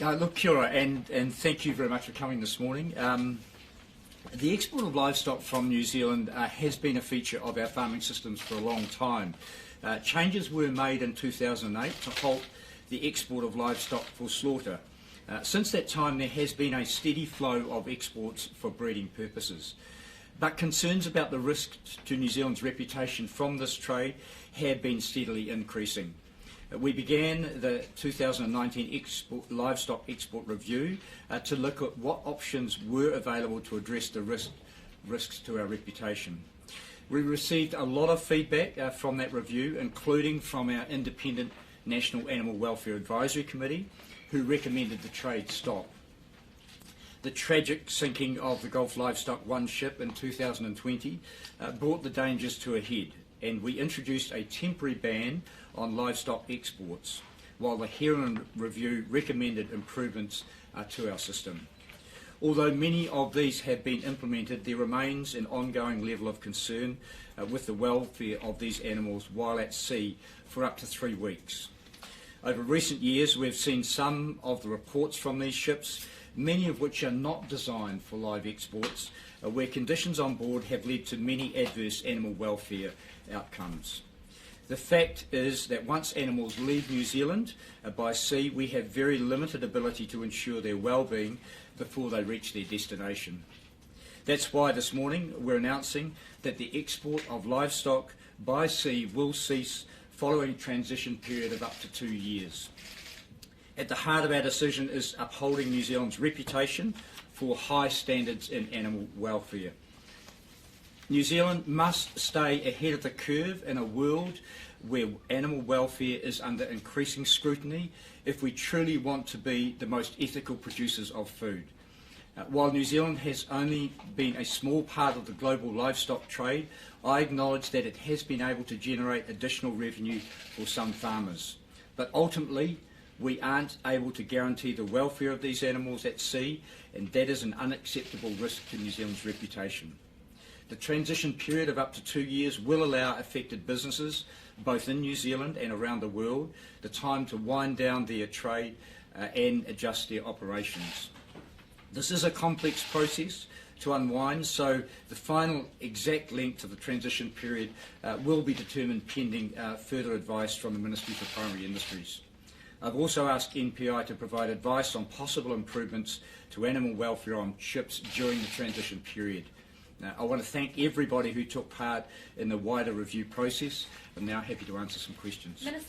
Look, kia ora, and thank you very much for coming this morning. The export of livestock from New Zealand has been a feature of our farming systems for a long time. Changes were made in 2008 to halt the export of livestock for slaughter. Since that time, there has been a steady flow of exports for breeding purposes. But concerns about the risk to New Zealand's reputation from this trade have been steadily increasing. We began the 2019 livestock export review to look at what options were available to address the risks to our reputation. We received a lot of feedback from that review, including from our independent National Animal Welfare Advisory Committee, who recommended the trade stop. The tragic sinking of the Gulf Livestock 1 ship in 2020 brought the dangers to a head, and we introduced a temporary ban on livestock exports, while the Heron Review recommended improvements to our system. Although many of these have been implemented, there remains an ongoing level of concern with the welfare of these animals while at sea for up to 3 weeks. Over recent years, we've seen some of the reports from these ships, many of which are not designed for live exports, where conditions on board have led to many adverse animal welfare outcomes. The fact is that once animals leave New Zealand by sea, we have very limited ability to ensure their well-being before they reach their destination. That's why this morning we're announcing that the export of livestock by sea will cease following a transition period of up to 2 years. At the heart of our decision is upholding New Zealand's reputation for high standards in animal welfare. New Zealand must stay ahead of the curve in a world where animal welfare is under increasing scrutiny if we truly want to be the most ethical producers of food. While New Zealand has only been a small part of the global livestock trade, I acknowledge that it has been able to generate additional revenue for some farmers. But ultimately, we aren't able to guarantee the welfare of these animals at sea, and that is an unacceptable risk to New Zealand's reputation. The transition period of up to 2 years will allow affected businesses, both in New Zealand and around the world, the time to wind down their trade and adjust their operations. This is a complex process to unwind, so the final exact length of the transition period will be determined pending further advice from the Ministry for Primary Industries. I've also asked NPI to provide advice on possible improvements to animal welfare on ships during the transition period. I want to thank everybody who took part in the wider review process. I'm now happy to answer some questions. Minister,